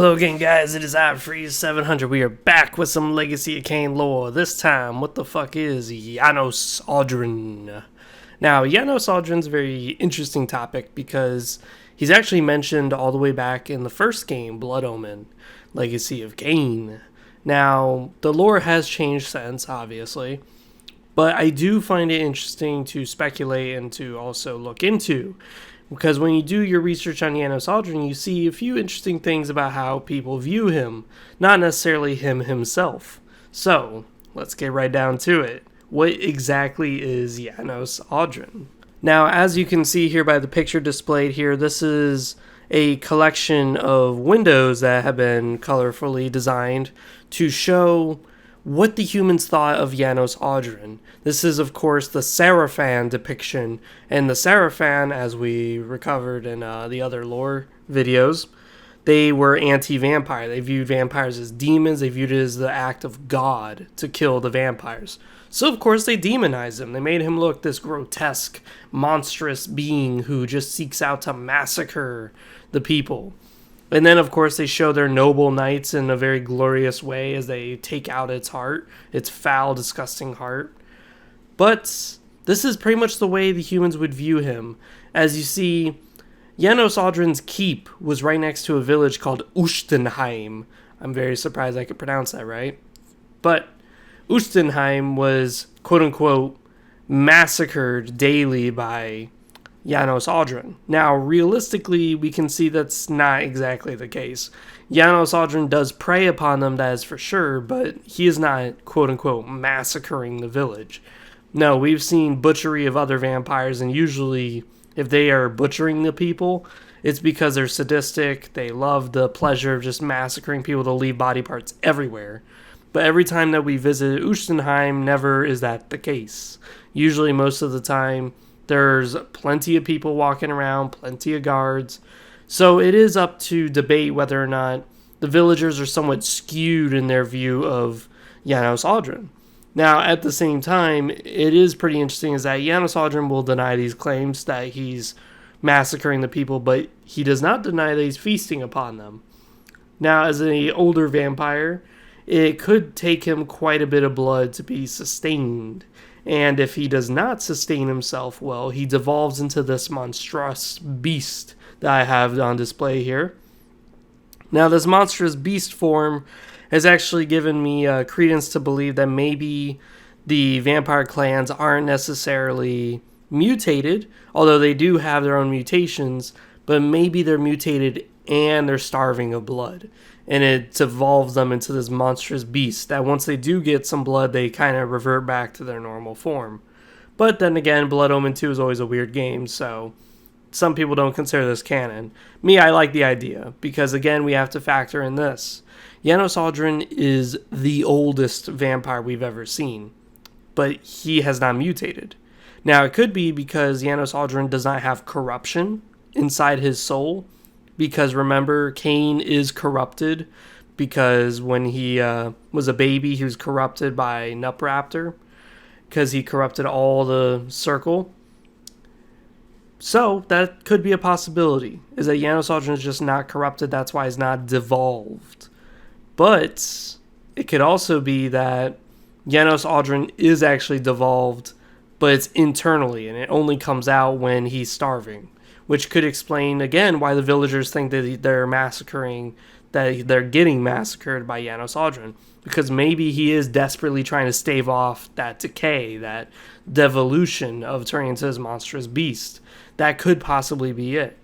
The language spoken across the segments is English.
Hello again, guys. It is iFreeze700. We are back with some Legacy of Kain lore. This time, what the fuck is Janos Audron? Now, Janos Audron's a very interesting topic because he's actually mentioned all the way back in the first game, Blood Omen, Legacy of Kain. Now, the lore has changed since, obviously, but I do find it interesting to speculate and to also look into. Because when you do your research on Janos Audron, you see a few interesting things about how people view him, not necessarily him himself. So, let's get right down to it. What exactly is Janos Audron? Now, as you can see here by the picture displayed here, this is a collection of windows that have been colorfully designed to show what the humans thought of Janos Audron. This is, of course, the Seraphan depiction, and the Seraphan, as we recovered in the other lore videos, they were anti-vampire. They viewed vampires as demons. They viewed it as the act of God to kill the vampires. So, of course, they demonized him. They made him look this grotesque, monstrous being who just seeks out to massacre the people. And then, of course, they show their noble knights in a very glorious way as they take out its heart, its foul, disgusting heart. But this is pretty much the way the humans would view him. As you see, Janos Audron's keep was right next to a village called Ustenheim. I'm very surprised I could pronounce that right. But Ustenheim was, quote-unquote, massacred daily by Janos Audron. Now, realistically, we can see that's not exactly the case. Janos Audron does prey upon them, that is for sure, but he is not, quote-unquote, massacring the village. No, we've seen butchery of other vampires, and usually, if they are butchering the people, it's because they're sadistic, they love the pleasure of just massacring people to leave body parts everywhere. But every time that we visit Ustenheim, never is that the case. Usually, most of the time, there's plenty of people walking around, plenty of guards. So it is up to debate whether or not the villagers are somewhat skewed in their view of Janos Audron. Now, at the same time, it is pretty interesting is that Janos Audron will deny these claims that he's massacring the people, but he does not deny that he's feasting upon them. Now, as an older vampire, it could take him quite a bit of blood to be sustained. And if he does not sustain himself well, he devolves into this monstrous beast that I have on display here. Now, this monstrous beast form has actually given me credence to believe that maybe the vampire clans aren't necessarily mutated, although they do have their own mutations, but maybe they're mutated and they're starving of blood. And it evolves them into this monstrous beast that once they do get some blood, they kind of revert back to their normal form. But then again, Blood Omen 2 is always a weird game, so some people don't consider this canon. Me, I like the idea, because again, we have to factor in this. Janos Audron is the oldest vampire we've ever seen, but he has not mutated. Now, it could be because Janos Audron does not have corruption inside his soul, because remember, Kain is corrupted because when he was a baby, he was corrupted by Nupraptor because he corrupted all the circle. So that could be a possibility, is that Janos Audron is just not corrupted, that's why he's not devolved. But it could also be that Janos Audron is actually devolved, but it's internally, and it only comes out when he's starving. Which could explain, again, why the villagers think that they're getting massacred by Janos Audron. Because maybe he is desperately trying to stave off that decay, that devolution of turning into this monstrous beast. That could possibly be it.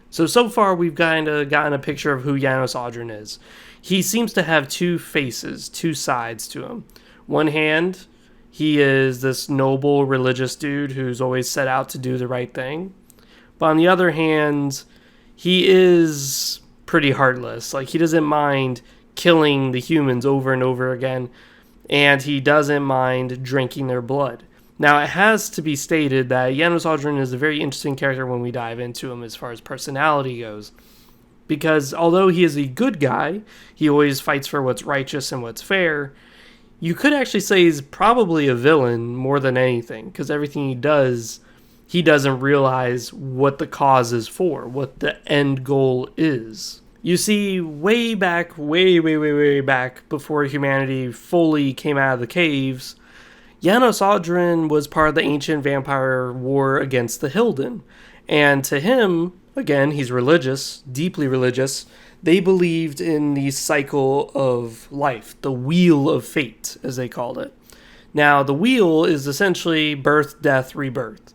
So far we've kind of gotten a picture of who Janos Audron is. He seems to have two faces, two sides to him. One hand, he is this noble religious dude who's always set out to do the right thing. But on the other hand, he is pretty heartless. Like, he doesn't mind killing the humans over and over again, and he doesn't mind drinking their blood. Now, it has to be stated that Janos Audron is a very interesting character when we dive into him as far as personality goes. Because although he is a good guy, he always fights for what's righteous and what's fair, you could actually say he's probably a villain more than anything, because everything he does, he doesn't realize what the cause is for, what the end goal is. You see, way back, way back, before humanity fully came out of the caves, Janos Audron was part of the ancient vampire war against the Hilden. And to him, again, he's religious, deeply religious, they believed in the cycle of life, the wheel of fate, as they called it. Now, the wheel is essentially birth, death, rebirth.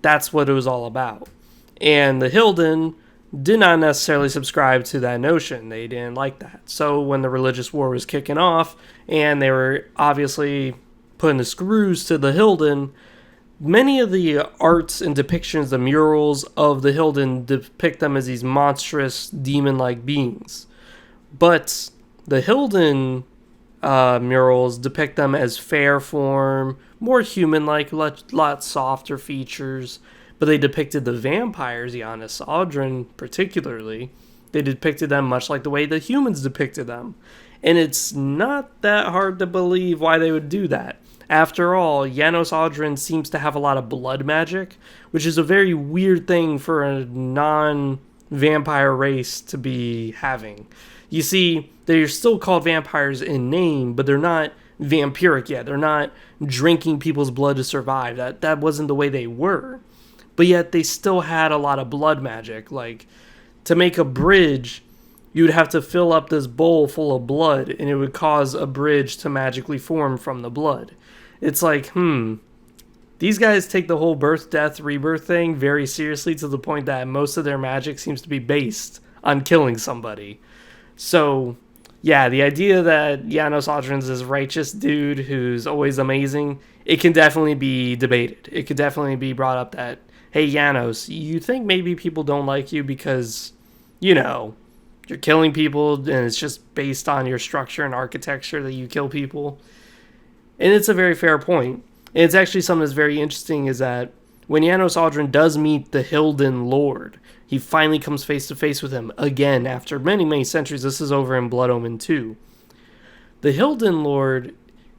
That's what it was all about. And the Hilden did not necessarily subscribe to that notion. They didn't like that. So when the religious war was kicking off, and they were obviously putting the screws to the Hilden, many of the arts and depictions, the murals of the Hilden, depict them as these monstrous, demon-like beings. But the Hilden murals depict them as fair form, more human-like, lot softer features. But they depicted the vampires, Janos Audron particularly, they depicted them much like the way the humans depicted them. And it's not that hard to believe why they would do that. After all, Janos Audron seems to have a lot of blood magic, which is a very weird thing for a non-vampire race to be having. You see, they're still called vampires in name, but they're not vampiric yet. They're not drinking people's blood to survive. That wasn't the way they were. But yet they still had a lot of blood magic. Like, to make a bridge, you'd have to fill up this bowl full of blood, and it would cause a bridge to magically form from the blood. It's like, these guys take the whole birth, death, rebirth thing very seriously, to the point that most of their magic seems to be based on killing somebody. So, yeah, the idea that Janos Audron's this righteous dude who's always amazing, it can definitely be debated. It could definitely be brought up that, hey, Janos, you think maybe people don't like you because, you're killing people and it's just based on your structure and architecture that you kill people? And it's a very fair point. And it's actually something that's very interesting is that when Janos Audron does meet the Hilden Lord, he finally comes face to face with him again after many, many centuries. This is over in Blood Omen 2. The Hilden Lord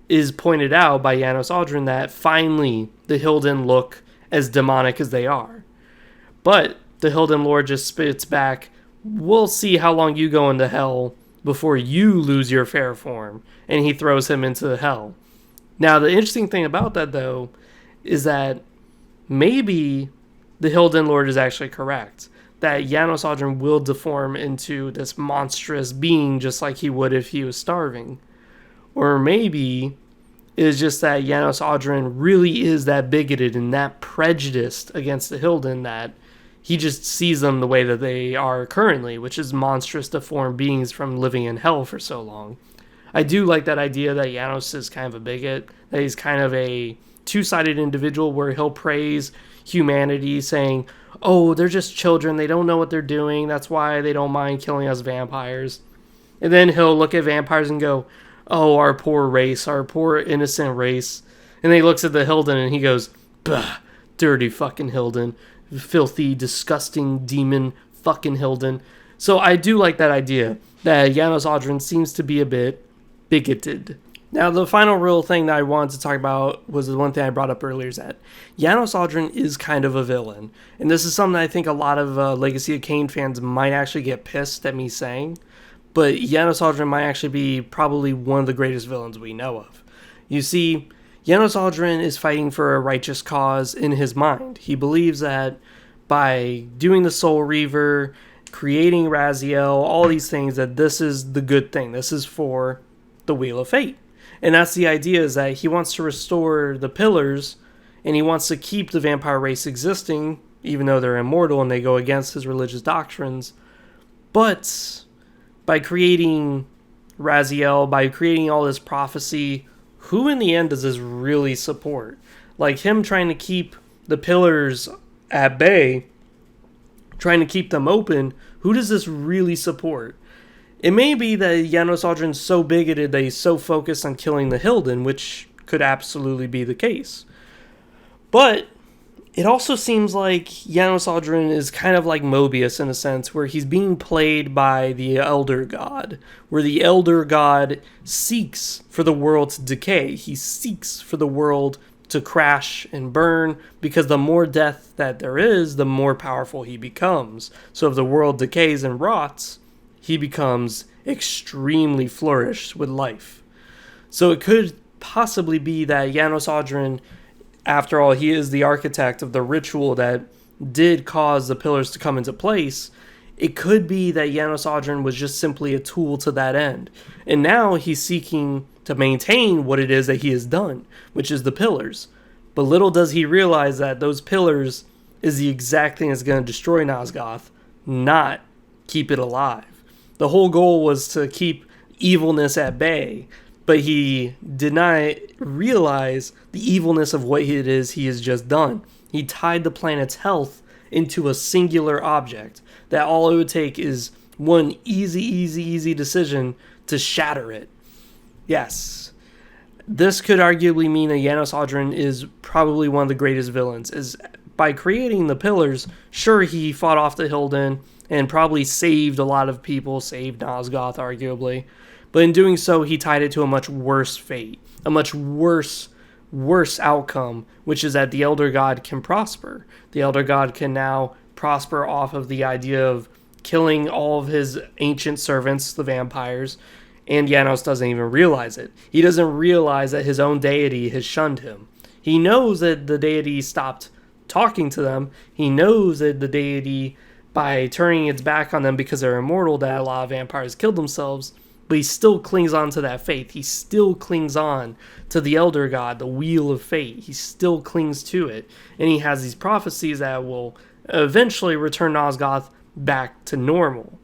is pointed out by Janos Audron that finally the Hilden look as demonic as they are. But the Hilden Lord just spits back, we'll see how long you go into hell before you lose your fair form. And he throws him into hell. Now, the interesting thing about that, though, is that maybe the Hilden Lord is actually correct. That Janos Audron will deform into this monstrous being just like he would if he was starving. Or maybe it's just that Janos Audron really is that bigoted and that prejudiced against the Hilden that he just sees them the way that they are currently, which is monstrous, deformed beings from living in hell for so long. I do like that idea that Janos is kind of a bigot, that he's kind of a two-sided individual where he'll praise humanity saying, oh, they're just children, they don't know what they're doing, that's why they don't mind killing us vampires. And then he'll look at vampires and go, oh, our poor race, our poor innocent race. And then he looks at the Hilden and he goes, bah, dirty fucking Hilden, filthy, disgusting demon fucking Hilden. So I do like that idea that Janos Audron seems to be a bit bigoted. Now, the final real thing that I wanted to talk about was the one thing I brought up earlier, is that Janos Audron is kind of a villain. And this is something I think a lot of Legacy of Kain fans might actually get pissed at me saying. But Janos Audron might actually be probably one of the greatest villains we know of. You see, Janos Audron is fighting for a righteous cause in his mind. He believes that by doing the Soul Reaver, creating Raziel, all these things, that this is the good thing. This is for the Wheel of Fate. And that's the idea, is that he wants to restore the pillars, and he wants to keep the vampire race existing, even though they're immortal and they go against his religious doctrines. But by creating Raziel, by creating all this prophecy, who in the end does this really support? Like him trying to keep the pillars at bay, trying to keep them open, who does this really support? It may be that Janos Audron's so bigoted that he's so focused on killing the Hilden, which could absolutely be the case. But it also seems like Janos Audron is kind of like Mobius in a sense, where he's being played by the Elder God, where the Elder God seeks for the world to decay. He seeks for the world to crash and burn, because the more death that there is, the more powerful he becomes. So if the world decays and rots, he becomes extremely flourished with life. So it could possibly be that Janos Audron, after all, he is the architect of the ritual that did cause the pillars to come into place. It could be that Janos Audron was just simply a tool to that end. And now he's seeking to maintain what it is that he has done, which is the pillars. But little does he realize that those pillars is the exact thing that's going to destroy Nosgoth, not keep it alive. The whole goal was to keep evilness at bay, but he did not realize the evilness of what it is he has just done. He tied the planet's health into a singular object, that all it would take is one easy decision to shatter it. Yes, this could arguably mean that Janos Audron is probably one of the greatest villains. Is by creating the pillars, sure, he fought off the Hilden and probably saved a lot of people, saved Nosgoth arguably, but in doing so, he tied it to a much worse fate, a much worse outcome, which is that the Elder God can prosper. The Elder God can now prosper off of the idea of killing all of his ancient servants, the vampires, and Janos doesn't even realize it. He doesn't realize that his own deity has shunned him. He knows that the deity stopped talking to them. He knows that the deity, by turning its back on them because they're immortal, that a lot of vampires killed themselves, but he still clings on to that faith. He still clings on to the Elder God, the Wheel of Fate. He still clings to it. And he has these prophecies that will eventually return Nosgoth back to normal.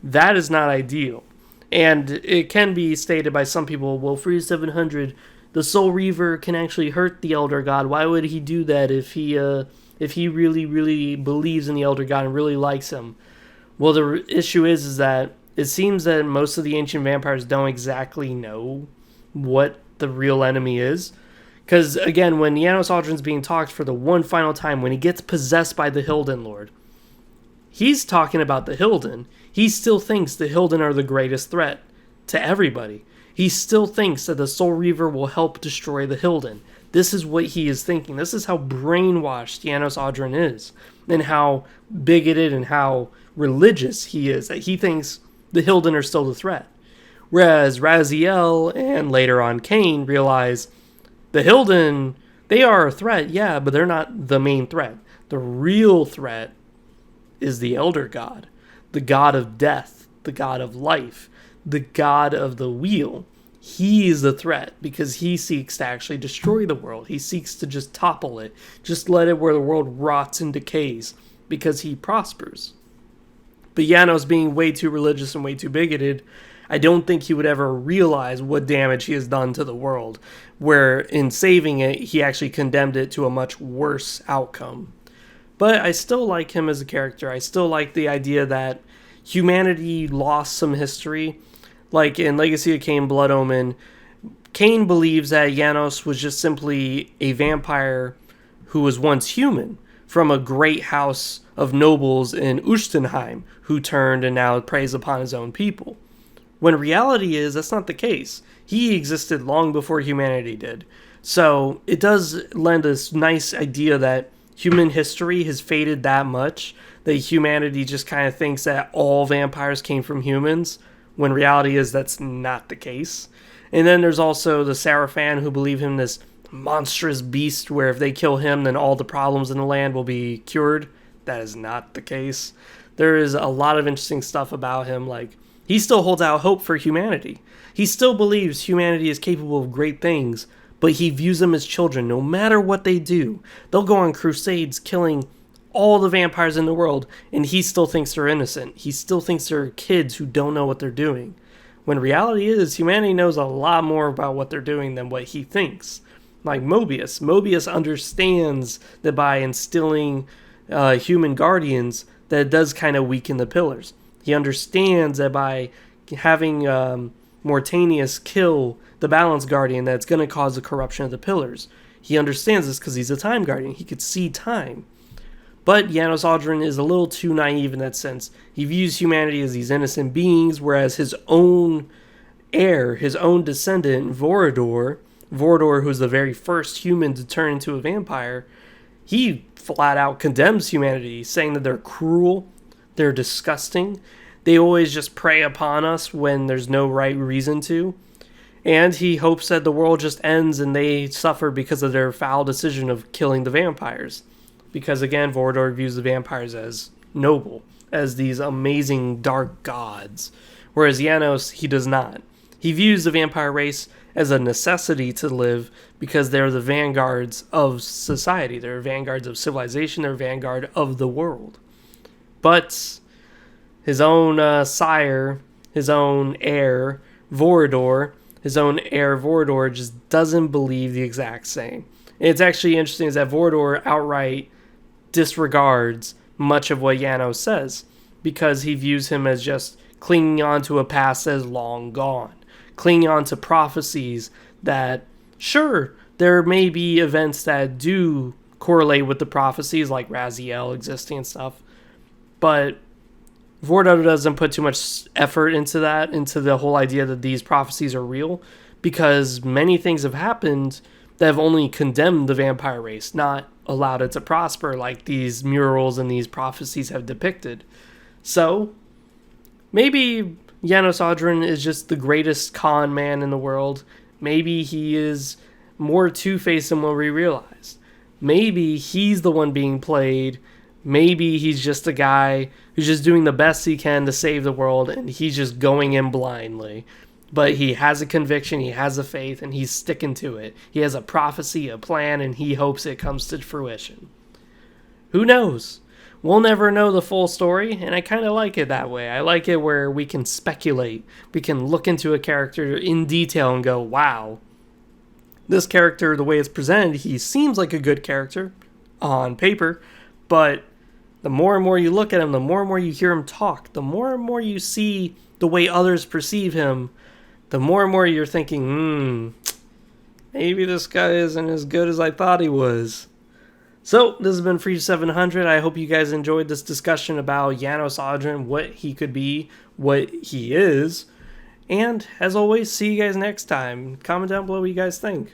That is not ideal. And it can be stated by some people, well, for 700, the Soul Reaver can actually hurt the Elder God. Why would he do that if he really believes in the Elder God and really likes him? Well, the issue is that it seems that most of the ancient vampires don't exactly know what the real enemy is. Because, again, when Janos Audron's being talked for the one final time, when he gets possessed by the Hilden Lord, he's talking about the Hilden. He still thinks the Hilden are the greatest threat to everybody. He still thinks that the Soul Reaver will help destroy the Hilden. This is what he is thinking. This is how brainwashed Janos Audron is, and how bigoted and how religious he is, that he thinks the Hilden are still the threat. Whereas Raziel and later on Kain realize the Hilden, they are a threat, yeah, but they're not the main threat. The real threat is the Elder God, the God of death, the God of life, the God of the wheel. He is the threat because he seeks to actually destroy the world. He seeks to just topple it, just let it where the world rots and decays because he prospers. But Janos, being way too religious and way too bigoted, I don't think he would ever realize what damage he has done to the world, where in saving it, he actually condemned it to a much worse outcome. But I still like him as a character. I still like the idea that humanity lost some history. Like in Legacy of Kain, Blood Omen, Kain believes that Janos was just simply a vampire who was once human from a great house of nobles in Ustenheim who turned and now preys upon his own people. When reality is, that's not the case. He existed long before humanity did. So it does lend this nice idea that human history has faded that much that humanity just kind of thinks that all vampires came from humans, when reality is that's not the case. And then there's also the Sarafan who believe him this monstrous beast where if they kill him, then all the problems in the land will be cured. That is not the case. There is a lot of interesting stuff about him. Like, he still holds out hope for humanity. He still believes humanity is capable of great things, but he views them as children. No matter what they do, they'll go on crusades killing all the vampires in the world, and he still thinks they're innocent. He still thinks they're kids who don't know what they're doing. When reality is, humanity knows a lot more about what they're doing than what he thinks. Like Mobius. Mobius understands that by instilling human guardians, that it does kind of weaken the pillars. He understands that by having Mortanius kill the Balance Guardian, that's going to cause the corruption of the pillars. He understands this because he's a time guardian. He could see time. But Janos Audron is a little too naive in that sense. He views humanity as these innocent beings, whereas his own heir, his own descendant, Vorador, who's the very first human to turn into a vampire, he flat out condemns humanity, saying that they're cruel, they're disgusting, they always just prey upon us when there's no right reason to. And he hopes that the world just ends and they suffer because of their foul decision of killing the vampires. Because again, Vorador views the vampires as noble, as these amazing dark gods. Whereas Janos, he does not. He views the vampire race as a necessity to live because they're the vanguards of society. They're vanguards of civilization. They're vanguard of the world. But his own sire, his own heir, Vorador, just doesn't believe the exact same. And it's actually interesting is that Vorador outright disregards much of what Janos says because he views him as just clinging on to a past that is long gone, clinging on to prophecies that, sure, there may be events that do correlate with the prophecies like Raziel existing and stuff, but Vorador doesn't put too much effort into that, into the whole idea that these prophecies are real, because many things have happened that have only condemned the vampire race, not allowed it to prosper like these murals and these prophecies have depicted. So, maybe Janos Audron is just the greatest con man in the world. Maybe he is more two-faced than what we realized. Maybe he's the one being played. Maybe he's just a guy who's just doing the best he can to save the world, and he's just going in blindly. But he has a conviction, he has a faith, and he's sticking to it. He has a prophecy, a plan, and he hopes it comes to fruition. Who knows? We'll never know the full story, and I kind of like it that way. I like it where we can speculate. We can look into a character in detail and go, wow, this character, the way it's presented, he seems like a good character on paper, but the more and more you look at him, the more and more you hear him talk, the more and more you see the way others perceive him, the more and more you're thinking, maybe this guy isn't as good as I thought he was. So, this has been Free 700. I hope you guys enjoyed this discussion about Janos Audron, what he could be, what he is. And, as always, see you guys next time. Comment down below what you guys think.